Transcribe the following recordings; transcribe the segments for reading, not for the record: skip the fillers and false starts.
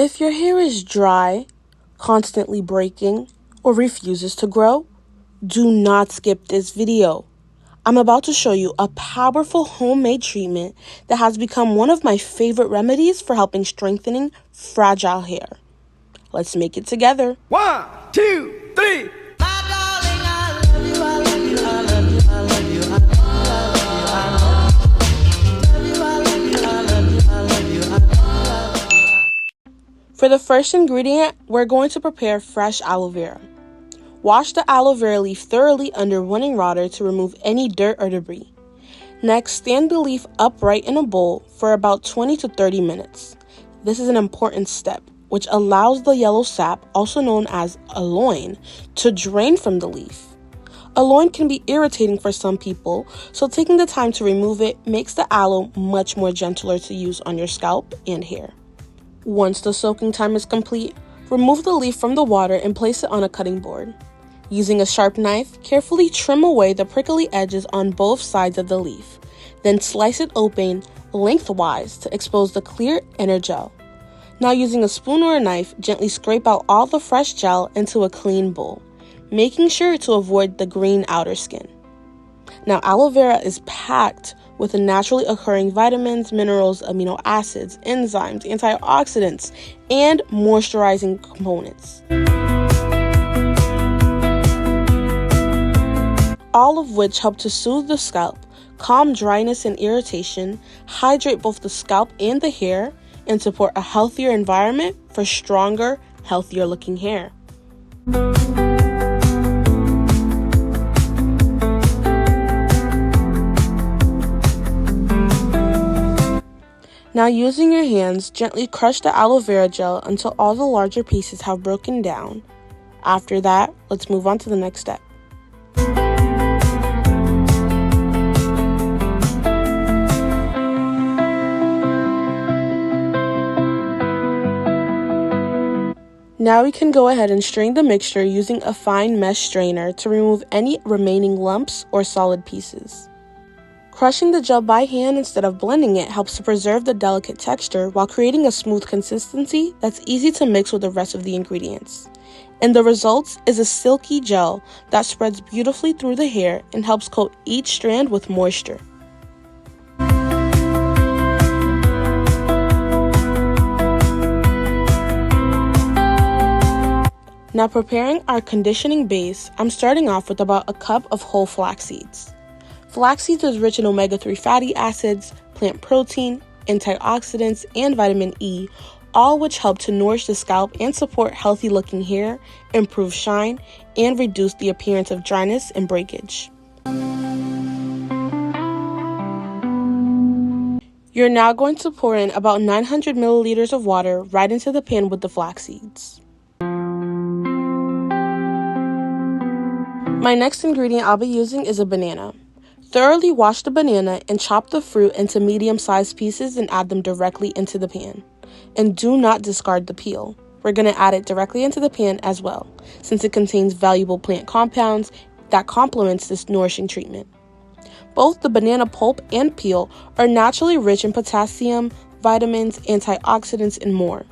If your hair is dry, constantly breaking, or refuses to grow, do not skip this video. I'm about to show you a powerful homemade treatment that has become one of my favorite remedies for helping strengthening fragile hair. Let's make it together. 1, 2, 3. For the first ingredient, we're going to prepare fresh aloe vera. Wash the aloe vera leaf thoroughly under running water to remove any dirt or debris. Next, stand the leaf upright in a bowl for about 20 to 30 minutes. This is an important step, which allows the yellow sap, also known as aloin, to drain from the leaf. Aloin can be irritating for some people, so taking the time to remove it makes the aloe much more gentler to use on your scalp and hair. Once the soaking time is complete, remove the leaf from the water and place it on a cutting board. Using a sharp knife, carefully trim away the prickly edges on both sides of the leaf. Then slice it open lengthwise to expose the clear inner gel. Now using a spoon or a knife, gently scrape out all the fresh gel into a clean bowl, making sure to avoid the green outer skin. Now aloe vera is packed with naturally occurring vitamins, minerals, amino acids, enzymes, antioxidants, and moisturizing components, all of which help to soothe the scalp, calm dryness and irritation, hydrate both the scalp and the hair, and support a healthier environment for stronger, healthier looking hair. Now using your hands, gently crush the aloe vera gel until all the larger pieces have broken down. After that, let's move on to the next step. Now we can go ahead and strain the mixture using a fine mesh strainer to remove any remaining lumps or solid pieces. Crushing the gel by hand instead of blending it helps to preserve the delicate texture while creating a smooth consistency that's easy to mix with the rest of the ingredients. And the result is a silky gel that spreads beautifully through the hair and helps coat each strand with moisture. Now preparing our conditioning base, I'm starting off with about a cup of whole flax seeds. Flax seeds is rich in omega-3 fatty acids, plant protein, antioxidants, and vitamin E, all which help to nourish the scalp and support healthy looking hair, improve shine, and reduce the appearance of dryness and breakage. You're now going to pour in about 900 milliliters of water right into the pan with the flax seeds. My next ingredient I'll be using is a banana. Thoroughly wash the banana and chop the fruit into medium-sized pieces and add them directly into the pan. And do not discard the peel. We're going to add it directly into the pan as well, since it contains valuable plant compounds that complements this nourishing treatment. Both the banana pulp and peel are naturally rich in potassium, vitamins, antioxidants, and more.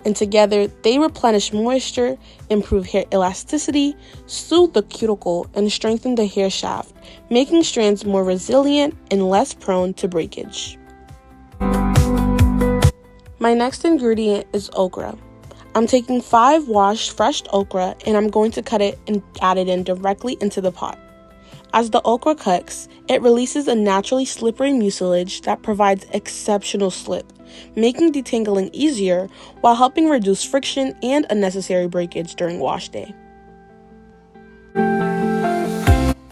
And together, they replenish moisture, improve hair elasticity, soothe the cuticle, and strengthen the hair shaft, making strands more resilient and less prone to breakage. My next ingredient is okra. I'm taking 5 washed fresh okra and I'm going to cut it and add it in directly into the pot. As the okra cooks, it releases a naturally slippery mucilage that provides exceptional slip, making detangling easier while helping reduce friction and unnecessary breakage during wash day.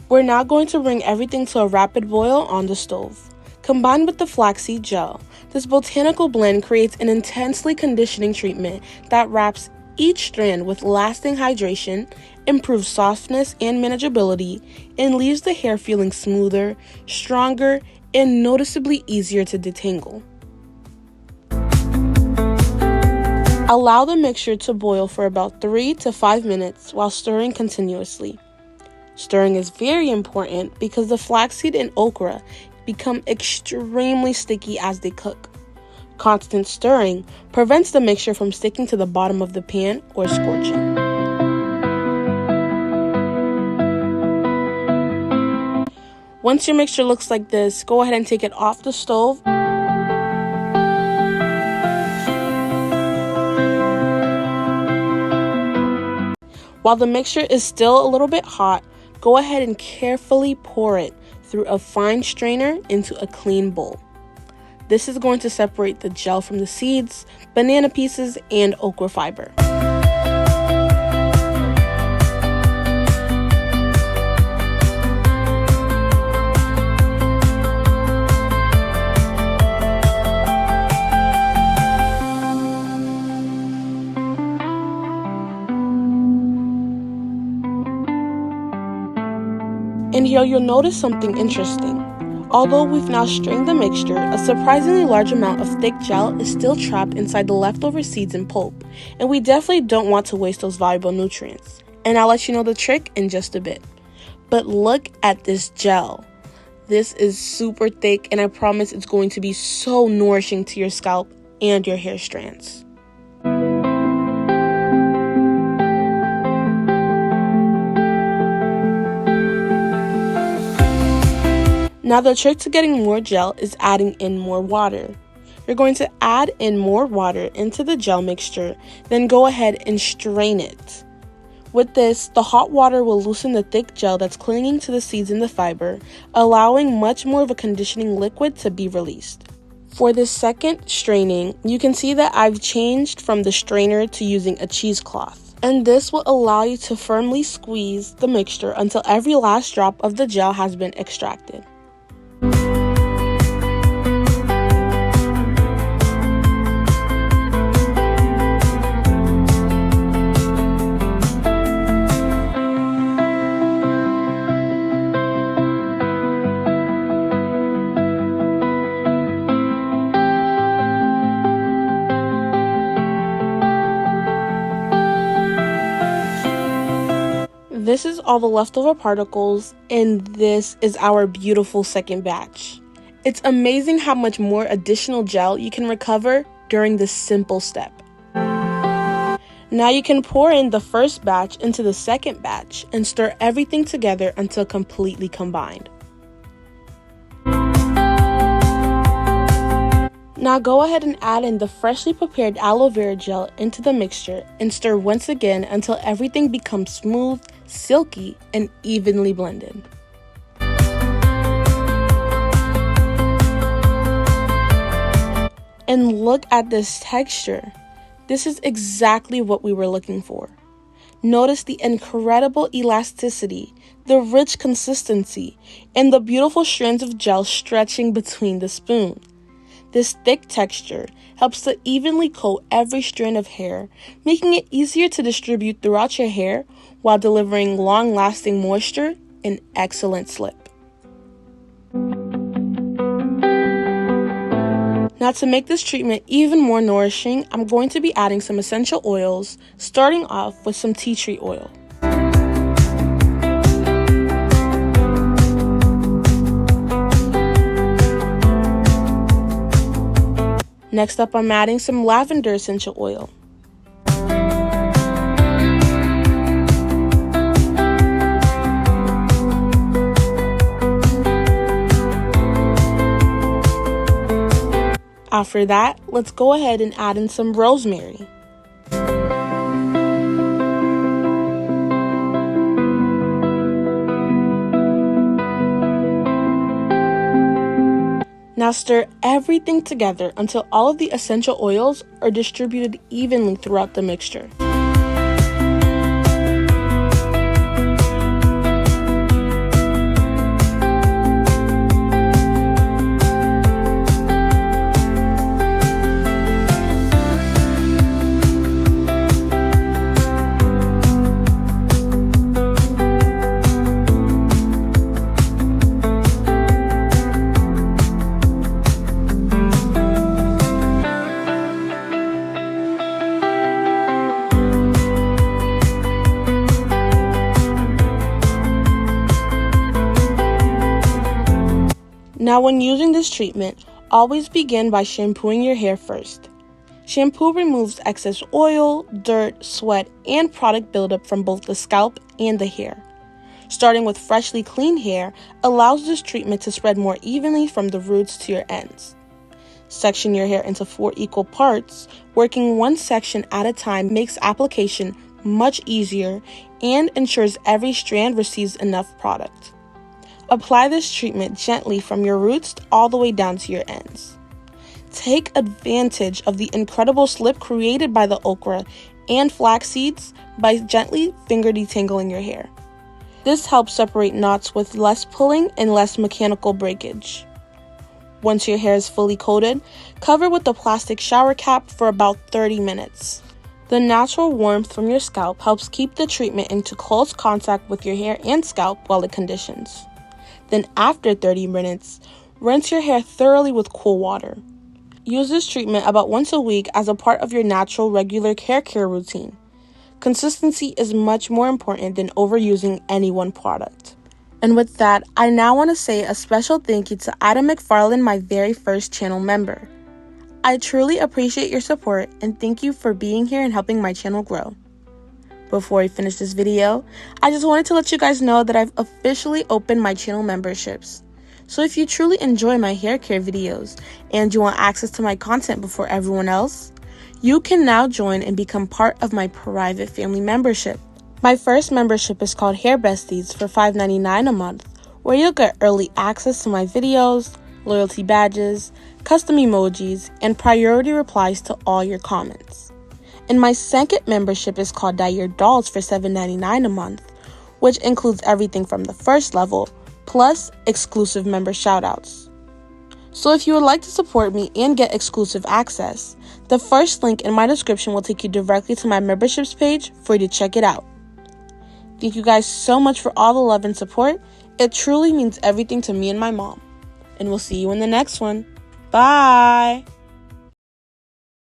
We're now going to bring everything to a rapid boil on the stove. Combined with the flaxseed gel, this botanical blend creates an intensely conditioning treatment that wraps each strand with lasting hydration, improves softness and manageability, and leaves the hair feeling smoother, stronger, and noticeably easier to detangle. Allow the mixture to boil for about 3 to 5 minutes while stirring continuously. Stirring is very important because the flaxseed and okra become extremely sticky as they cook. Constant stirring prevents the mixture from sticking to the bottom of the pan or scorching. Once your mixture looks like this, go ahead and take it off the stove. While the mixture is still a little bit hot, go ahead and carefully pour it through a fine strainer into a clean bowl. This is going to separate the gel from the seeds, banana pieces, and okra fiber. And here you'll notice something interesting. Although we've now strained the mixture, a surprisingly large amount of thick gel is still trapped inside the leftover seeds and pulp, and we definitely don't want to waste those valuable nutrients. And I'll let you know the trick in just a bit. But look at this gel. This is super thick, and I promise it's going to be so nourishing to your scalp and your hair strands. Now the trick to getting more gel is adding in more water. You're going to add in more water into the gel mixture, then go ahead and strain it. With this, the hot water will loosen the thick gel that's clinging to the seeds and the fiber, allowing much more of a conditioning liquid to be released. For this second straining, you can see that I've changed from the strainer to using a cheesecloth. And this will allow you to firmly squeeze the mixture until every last drop of the gel has been extracted. This is all the leftover particles, and this is our beautiful second batch. It's amazing how much more additional gel you can recover during this simple step. Now you can pour in the first batch into the second batch and stir everything together until completely combined. Now go ahead and add in the freshly prepared aloe vera gel into the mixture and stir once again until everything becomes smooth, silky, and evenly blended. And look at this texture. This is exactly what we were looking for. Notice the incredible elasticity, the rich consistency, and the beautiful strands of gel stretching between the spoon. This thick texture helps to evenly coat every strand of hair, making it easier to distribute throughout your hair while delivering long-lasting moisture and excellent slip. Now to make this treatment even more nourishing, I'm going to be adding some essential oils, starting off with some tea tree oil. Next up, I'm adding some lavender essential oil. After that, let's go ahead and add in some rosemary. Now stir everything together until all of the essential oils are distributed evenly throughout the mixture. Now when using this treatment, Always begin by shampooing your hair first. Shampoo removes excess oil, dirt, sweat, and product buildup from both the scalp and the hair. Starting with freshly clean hair allows this treatment to spread more evenly from the roots to your ends. Section your hair into 4 equal parts. Working one section at a time makes application much easier and ensures every strand receives enough product. Apply this treatment gently from your roots all the way down to your ends. Take advantage of the incredible slip created by the okra and flax seeds by gently finger detangling your hair. This helps separate knots with less pulling and less mechanical breakage. Once your hair is fully coated, cover with a plastic shower cap for about 30 minutes. The natural warmth from your scalp helps keep the treatment into close contact with your hair and scalp while it conditions. Then after 30 minutes, rinse your hair thoroughly with cool water. Use this treatment about once a week as a part of your natural regular hair care routine. Consistency is much more important than overusing any one product. And with that, I now want to say a special thank you to Ida McFarland, my very first channel member. I truly appreciate your support and thank you for being here and helping my channel grow. Before we finish this video, I just wanted to let you guys know that I've officially opened my channel memberships. So if you truly enjoy my hair care videos and you want access to my content before everyone else, you can now join and become part of my private family membership. My first membership is called Hair Besties for $5.99 a month, where you'll get early access to my videos, loyalty badges, custom emojis, and priority replies to all your comments. And my second membership is called Dye Your Dolls for $7.99 a month, which includes everything from the first level, plus exclusive member shoutouts. So if you would like to support me and get exclusive access, the first link in my description will take you directly to my memberships page for you to check it out. Thank you guys so much for all the love and support. It truly means everything to me and my mom. And we'll see you in the next one. Bye!